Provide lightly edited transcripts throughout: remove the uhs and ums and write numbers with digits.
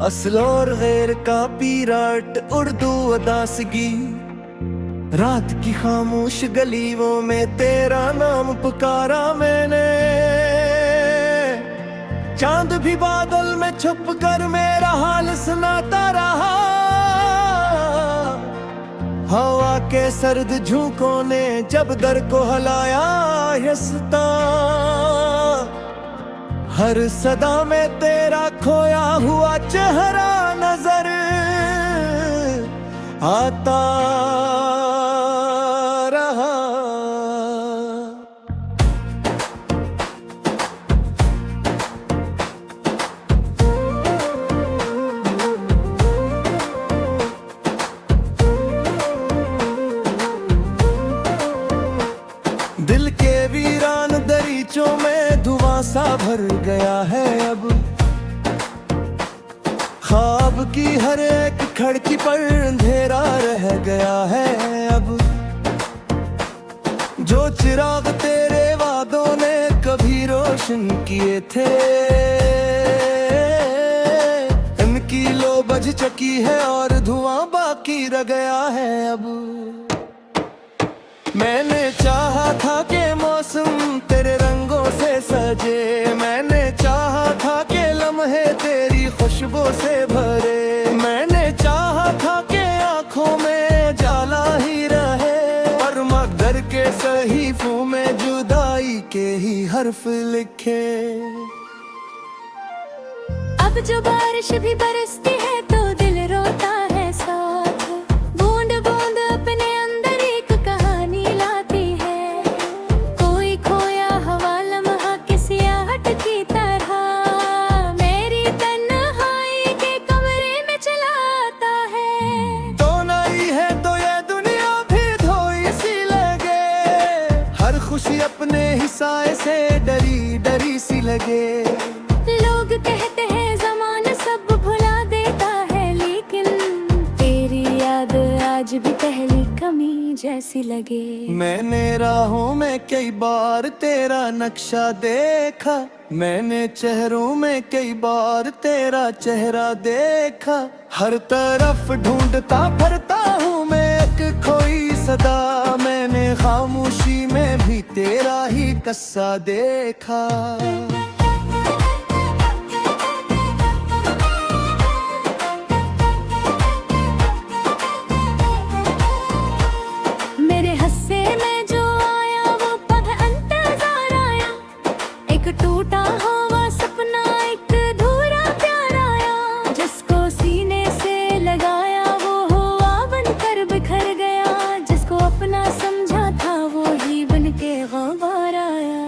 असल और गैर का पीराट उर्दू अदासगी। रात की खामोश गलियों में तेरा नाम पुकारा मैंने। चांद भी बादल में छुप कर मेरा हाल सुनाता रहा। हवा के सर्द झोंकों ने जब दर को हिलाया आहिस्ता। हर सदा में तेरा खोया हुआ चेहरा नजर आता रहा। दिल के वीरान दरीचों में धुआं सा भर गया है अब। ख्वाब की हर एक खिड़की पर अंधेरा रह गया है अब। जो चिराग तेरे वादों ने कभी रोशन किए थे, इनकी लो बज चुकी है और धुआं बाकी रह गया है अब। मैंने चाहा था कि मौसम तेरे रंगों से सजे। मैंने चाहा था कि लम्हे तेरी खुशबू से भरे। मैंने चाहा था कि आंखों में जाला ही रहे, पर मगर के सहीफों में जुदाई के ही हर्फ लिखे। अब जो बारिश भी बरसती है तो दिल रोता है साथ। बूंद बूंद अपने अंदर एक कहानी लाती है। कोई खोया हवा लम्हा किसी आहट की तरह मेरी तन्हाई के कमरे में चलाता है। तो नहीं है तो ये दुनिया भी धोई सी लगे। हर खुशी अपने हिस्से से डरी डरी सी लगे। लोग कहते हैं ज़माना सब भुला देता है, लेकिन तेरी याद आज भी पहली कमी जैसी लगे। मैंने राहों में कई बार तेरा नक्शा देखा। मैंने चेहरों में कई बार तेरा चेहरा देखा। हर तरफ ढूंढता फिरता हूँ मैं एक खोई सदा। मैंने खामोशी में भी तेरा ही किस्सा देखा। टूटा हुआ सपना एक अधूरा प्यार आया। जिसको सीने से लगाया वो हुआ बनकर बिखर गया। जिसको अपना समझा था वो ही बनके गुबार आया।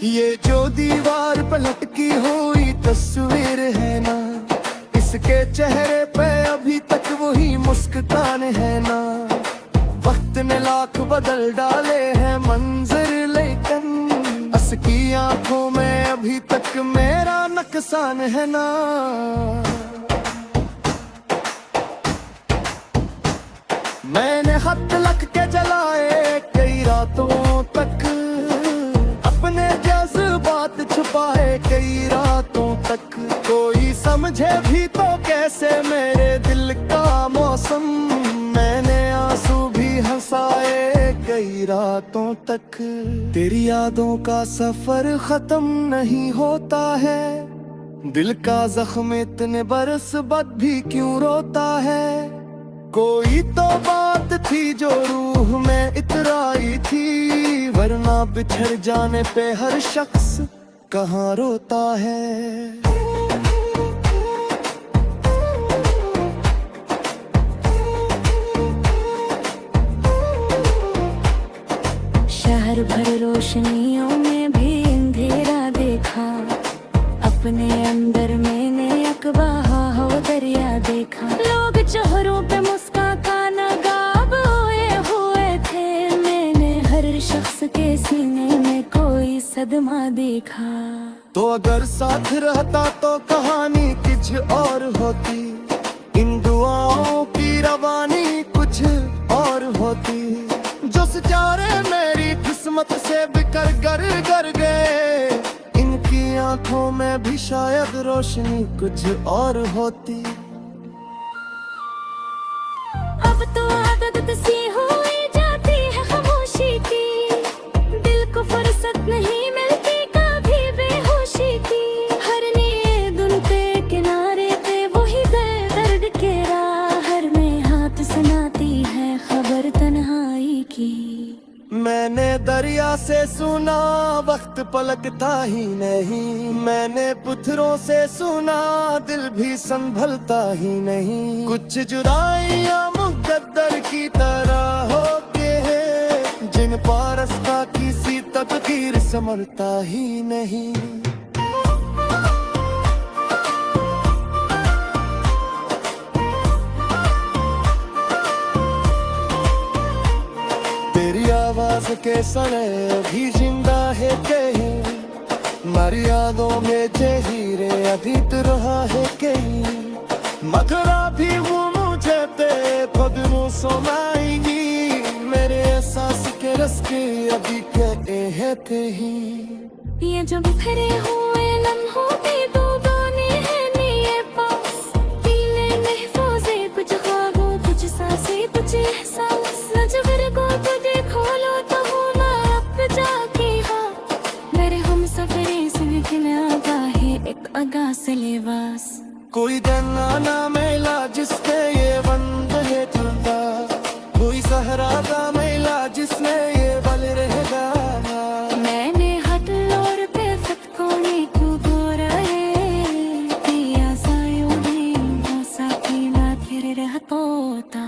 ये जो दीवार पर लटकी हुई तस्वीर है ना, इसके चेहरे पे अभी तक वही मुस्कान है ना। वक्त ने लाख बदल डाले हैं मंजर, लेकिन उसकी आंखों में अभी तक मेरा नुकसान है ना। मैंने हाथ लग के जलाए कई रातों तक, अपने जज्बात छुपाए कई रातों तक। कोई समझे भी तो कैसे मेरे दिल का मौसम। मैंने आंसू भी हंसाए कई रातों तक। तेरी यादों का सफर खत्म नहीं होता है। दिल का जख्म इतने बरस बाद भी क्यों रोता है। कोई तो बात थी जो रूह में इतराई थी, वरना बिछड़ जाने पे हर शख्स कहाँ रोता है। शहर भर रोशनियों में भी अंधेरा देखा। अपने अंदर मैंने अकबहा हो दरिया देखा। लोग चेहरों पे मुस्कान गायब हुए थे। मैंने हर शख्स के सीने में कोई सदमा देखा। तो अगर साथ रहता तो कहानी कुछ और होती। इन दुआओं की रवानी कुछ और होती। जो सितारे मेरी किस्मत से बिखर कर गए, इनकी आंखों में भी शायद रोशनी कुछ और होती। अब तो आदत सी हुई जाती है खामोशी की, दिल को फुर्सत नहीं मिलती कभी बेहोशी की। हर नींद धुन के किनारे पे वही बेदर्द के राहर में हाथ सुनाती है खबर तन्हाई की। मैंने दरिया से सुना वक्त पलकता ही नहीं, मैंने पत्थरों से सुना दिल भी संभलता ही नहीं। कुछ जुदाइयां मुकद्दर की तरह होते हैं, जिन पर रास्ता किसी तकदीर संभलता ही नहीं। तेरी आवाज के सने भी जिंदा है कहीं, मारी यादों में जहीरे अतीत रहा है कहीं। मगरा भी वो मुझे ते पदरों सुनाएगी, मेरे एहसास के रस्ते अभी कहते हैं कहीं। ये जो बिखरे हुए लम्हों पे दो गाने हैं मेरे पास, पीले महफूज़े कुछ ख्वाबों कुछ सांसें कुछ एहसास। नजर को तो देखो लो तो वो ना अब जाके हाँ, मेरे हम सफरे से निकल आता है एक अगा से लिबास। कोई दिन आना मिला जिसने ये बंद है चलता, कोई सहरा का मिला जिसने ये बल रहेगा। मैंने हट और पे फटकोने को गोरा है, दिया सायों में मौसा पीला फिर रह तोता।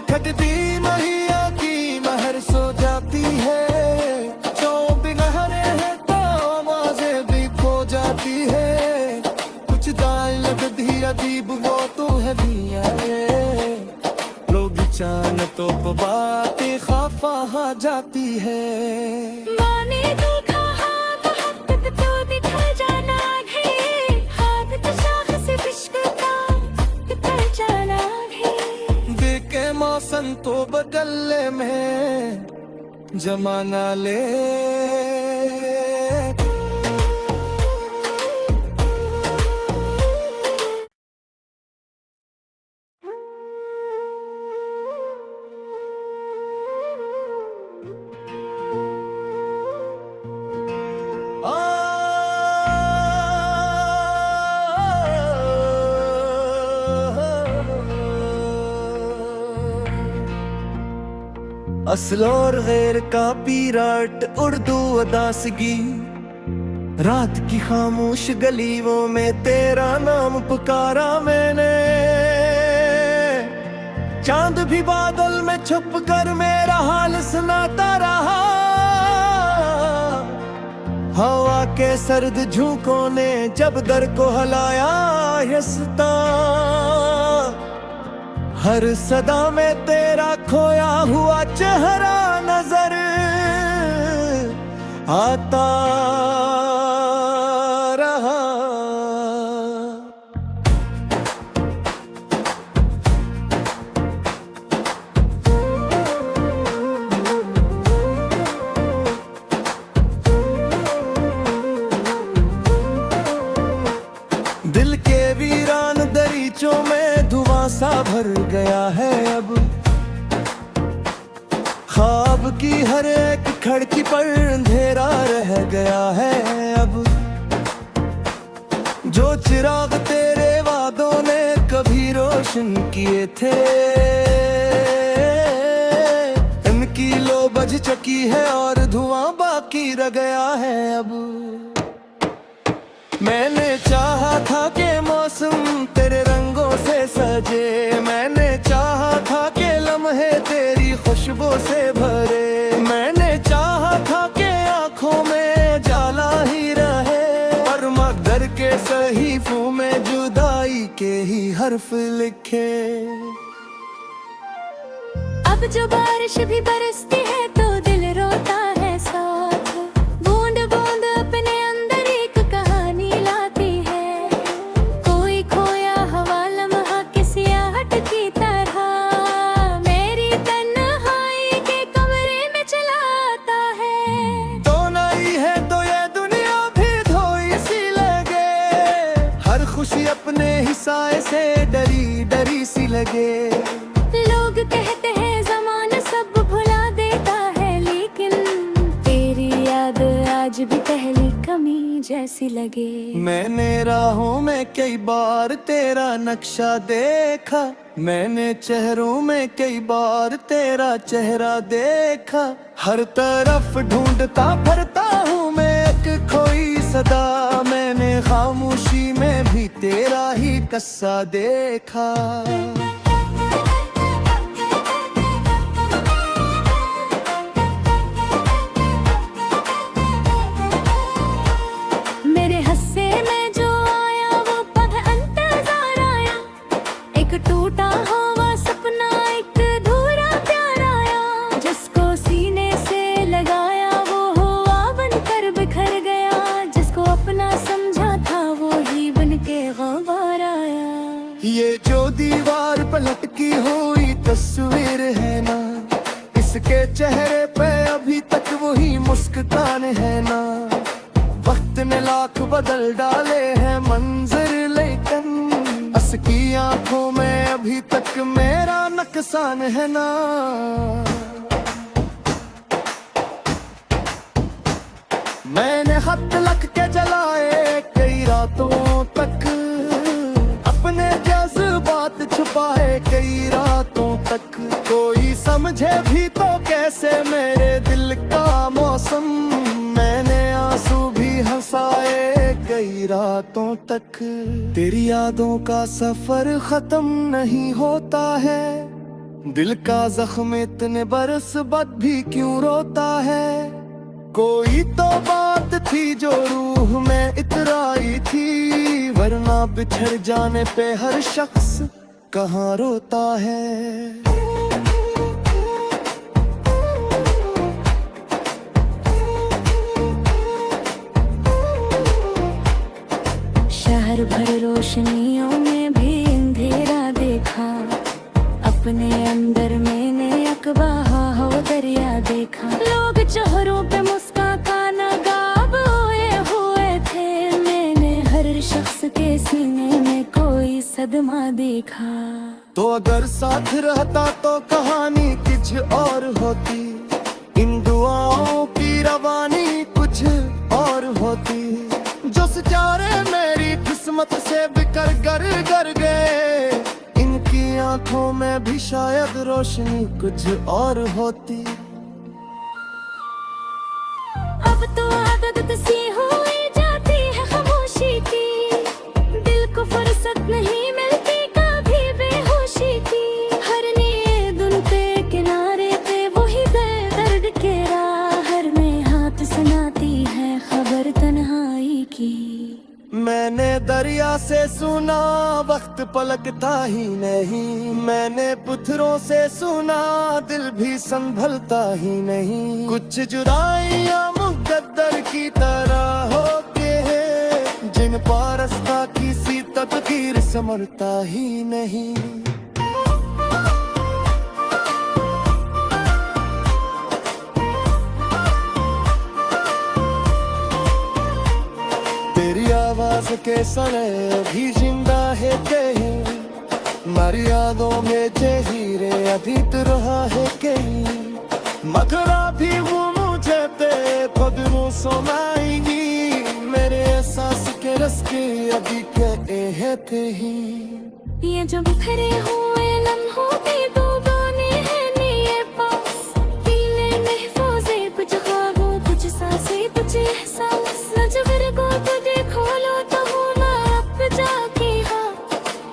खटती मैया की महर सो जाती है, जो बिगहरे हैं तो आवाजें भी खो जाती है। कुछ दाल लगती अजीब वो तो है दिया है, लोग चान तो बातें खाफा जाती है। माने देखा हाँ मोहब्बत तो दिखा जाना है, हाथ तो शाख से इश्क का कितना जाना है। देखे मौसम तो बदलने में जमाना ले। असल और गैर का पीराट उर्दू अदासगी, रात की खामोश गलियों में तेरा नाम पुकारा मैंने। चांद भी बादल में छुप कर मेरा हाल सुनाता रहा, हवा के सर्द झोंकों ने जब दर को हिलाया हिस्सा। हर सदा में तेरा खोया हुआ चेहरा नजर आता रहा। दिल के वीरान दरीचों में धुआं सा भर गया है अब, ख्वाब की हर एक खिड़की पर अंधेरा रह गया है अब। जो चिराग तेरे वादों ने कभी रोशन किए थे, इनकी लो बज चुकी है और धुआं बाकी रह गया है अब। मैंने चाहा था कि मौसम तेरे रंगों से सजे, मैंने चाहा था कि लम्हे तेरी खुशबू से भरे, मैंने चाहा था कि आंखों में जाला ही रहे, पर मगर के सहीफों में जुदाई के ही हर्फ लिखे। अब जो बारिश भी बरसती है तो दिल रोता है साथ, बूंद बूंद अपने अंदर एक कहानी लाती है। कोई खोया हवा लम्हा किसी आहट की साए से डरी डरी सी लगे। लोग कहते हैं ज़माना सब भुला देता है, लेकिन तेरी याद आज भी पहली कमी जैसी लगे। मैंने राहों में कई बार तेरा नक्शा देखा, मैंने चेहरों में कई बार तेरा चेहरा देखा। हर तरफ ढूंढता फिरता हूँ मैं एक खोई सदा, मैंने खामोशी में भी तेरा ही किस्सा देखा। मेरे हस्से में जो आया वो पग इंतजार आया, एक टूटा हुआ सपना एक अधूरा प्यार आया। जिसको सीने से लगाया वो हुआ बनकर बिखर गया, जिसको अपना समझा था वो ही बनके गवार आया। ये जो दीवार पर लटकी हुई तस्वीर है ना, इसके चेहरे पे अभी तक वही मुस्कान है ना। वक्त ने लाख बदल डाले हैं मंजर, लेकिन असकी आंखों में अभी तक मेरा नुकसान है ना। मैंने खत लिख के जलाए कई रातों तक, अपने जज्बात छुपाए कई रातों तक। कोई समझे भी तो कैसे मेरे दिल का मौसम, मैंने आंसू भी हंसाए कई रातों तक। तेरी यादों का सफर खत्म नहीं होता है, दिल का जख्म इतने बरस बाद भी क्यों रोता है। कोई तो बात थी जो रूह में इतराई थी, वरना बिछड़ जाने पे हर शख्स कहाँ रोता है। शहर भर रोशनियों में भी अंधेरा देखा, अपने अंदर मैंने अकबहा हो दरिया देखा। लोग चेहरों पे मुस्कान गायब हुए थे, मैंने हर शख्स के सीने में कोई सदमा देखा। तो अगर साथ रहता तो कहानी कुछ और होती, इन दुआओं की रवानी कुछ और होती। जो सितारे मेरी किस्मत से बिखर गर गर गए, इनकी आंखों में भी शायद रोशनी कुछ और होती। अब तो आदत सी हुई जाती है खामोशी की, दिल को फुर्सत नहीं मिलती कभी बेहोशी की। हर नींद पे किनारे पे वही दर्द के राहर में हाथ सुनाती है खबर तन्हाई की। मैंने दरिया से सुना वक्त पलकता ही नहीं, मैंने पत्थरों से सुना दिल भी संभलता ही नहीं। कुछ जुदाइयां मुकद्दर की तरह होते हैं, जिन पर रास्ता किसी तकदीर संभलता ही नहीं। तेरी आवाज के सने भी जिंदा है कहीं, मारी यादों में जहीरे अभी तो रहा है कहीं। मगरा भी वो मुझे तेरे कदमों सुनाएंगी, मेरे एहसास के रस्ते अभी कहे हैं कहीं। ये जो बिखरे हुए लम्हों की डूबाने हैं ये पास, पीले महफूज़े कुछ ख्वाबों कुछ सांसें कुछ एहसास। नजर को तो देखो लो तो हूँ मैं अब जाके हाँ,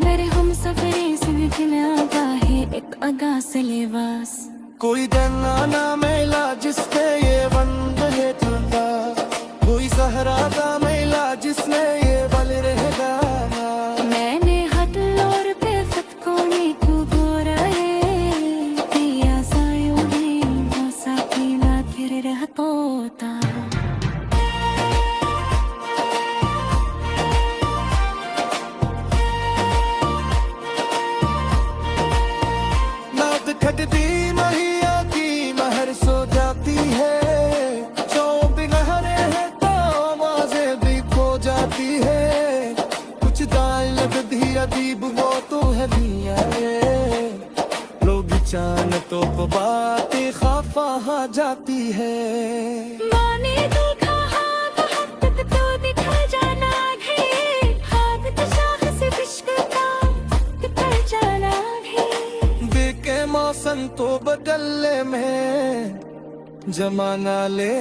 मेरे हम सफरे से खिलाता है एक अगा से लिबास। कोई जन्ना मेला जिसने ये बंद है चलता, कोई सहरा का मेला जिसने ये बल रहेगा। मैंने हट और पे फतकोने को गोरा है, पिया सायों में मौसा पीला फिर रह तोता। खटती मैया की महर सो जाती है, जो बिगहरे हैं तो आवाज़ें नसीब वो तो है दुनिया ये, लोग चान तो बातें खाफा जाती है। माने देखा हाथ तक तो दिखा जाना है, हाथ तो शाख से इश्क का दिखा जाना है। देखे मौसम तो बदलने में जमाना ले,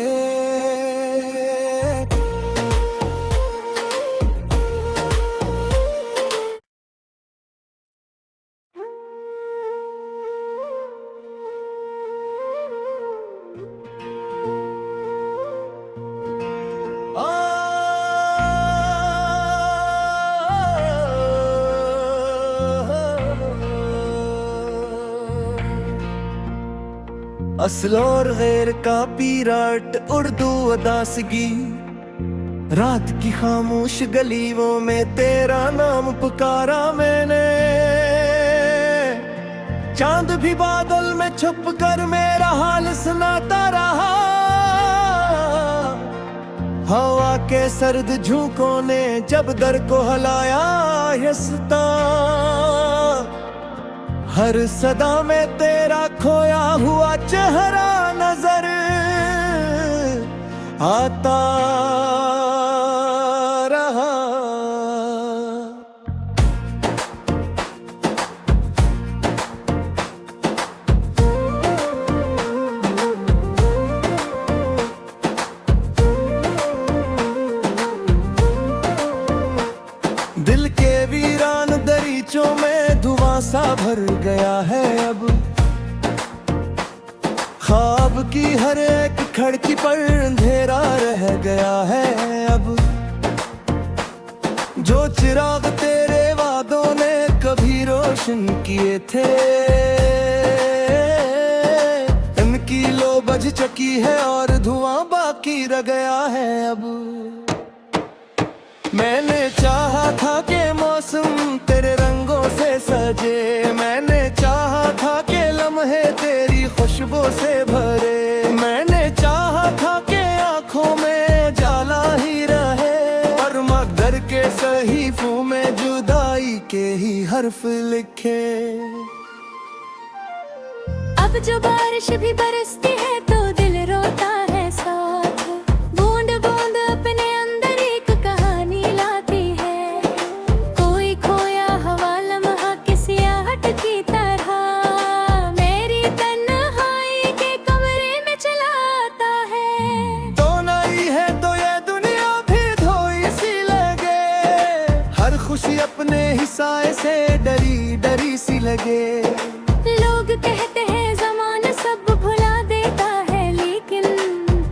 असल और गैर का पीराट उर्दू अदासगी, रात की खामोश गलियों में तेरा नाम पुकारा मैंने। चांद भी बादल में छुप कर मेरा हाल सुनाता रहा, हवा के सर्द झोंकों ने जब दर को हिलाया आहिस्ता। हर सदा में तेरा खोया हुआ चेहरा नजर आता रहा। दिल के वीरान दरीचों में धुआं सा भर गया है अब, ख्वाब की हर एक खिड़की पर अंधेरा रह गया है अब। जो चिराग तेरे वादों ने कभी रोशन किए थे, इनकी लो बज चुकी है और धुआं बाकी रह गया है अब। मैंने चाहा था कि मौसम तेरे रंगों से सजे, मैंने चाहा था कि लम्हे तेरी खुशबू से भरे, मैंने चाहा था कि आंखों में जाला ही रहे, पर मकदर के सहीफों में जुदाई के ही हर्फ लिखे। अब जो बारिश भी बरसती है तो दिल रोता है साथ, बूंद बूंद अपने अंदर एक कहानी लाती है। कोई खोया हवा लम्हा किसी आहट की तरह मेरी तन्हाई के कमरे में चलाता है। तो नहीं है तो ये दुनिया भी धोई सी लगे, हर खुशी अपने हिस्से से डरी डरी सी लगे। लोग कहते हैं ज़माना सब भुला देता है, लेकिन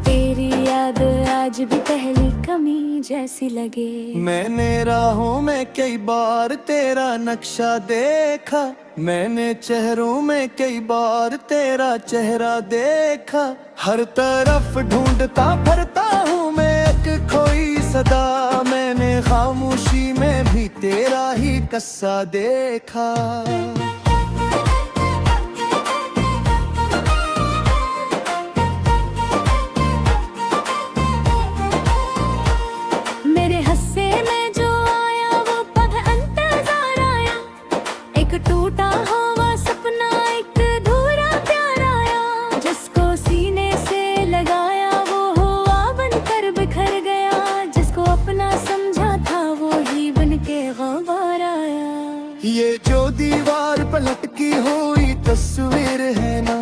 तेरी याद आज भी पहली कमी जैसी लगे। मैंने राहों में कई बार तेरा नक्शा देखा, मैंने चेहरों में कई बार तेरा चेहरा देखा। हर तरफ ढूंढता फिरता हूँ मैं एक खोई सदा, मैंने खामोशी में भी तेरा ही किस्सा देखा। मेरे हस्से में जो आया वो पग इंतजार आया, एक टूटा हुआ सपना एक अधूरा प्यार आया। जिसको सीने से लगाया वो हुआ बनकर बिखर गया, जिसको अपना समझा था वो ही बनके गवार आया। ये जो दीवार पर लटकी हुई तस्वीर है ना,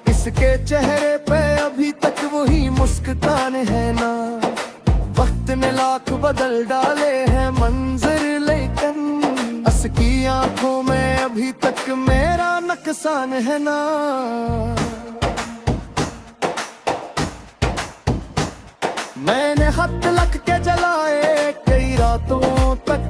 इसके चेहरे पे अभी तक वही मुस्कान है ना। वक्त ने लाख बदल डाले हैं मंजर, लेकिन असकी आंखों में अभी तक मेरा नुकसान है ना। मैंने हाथ लग के जलाए कई रातों तक,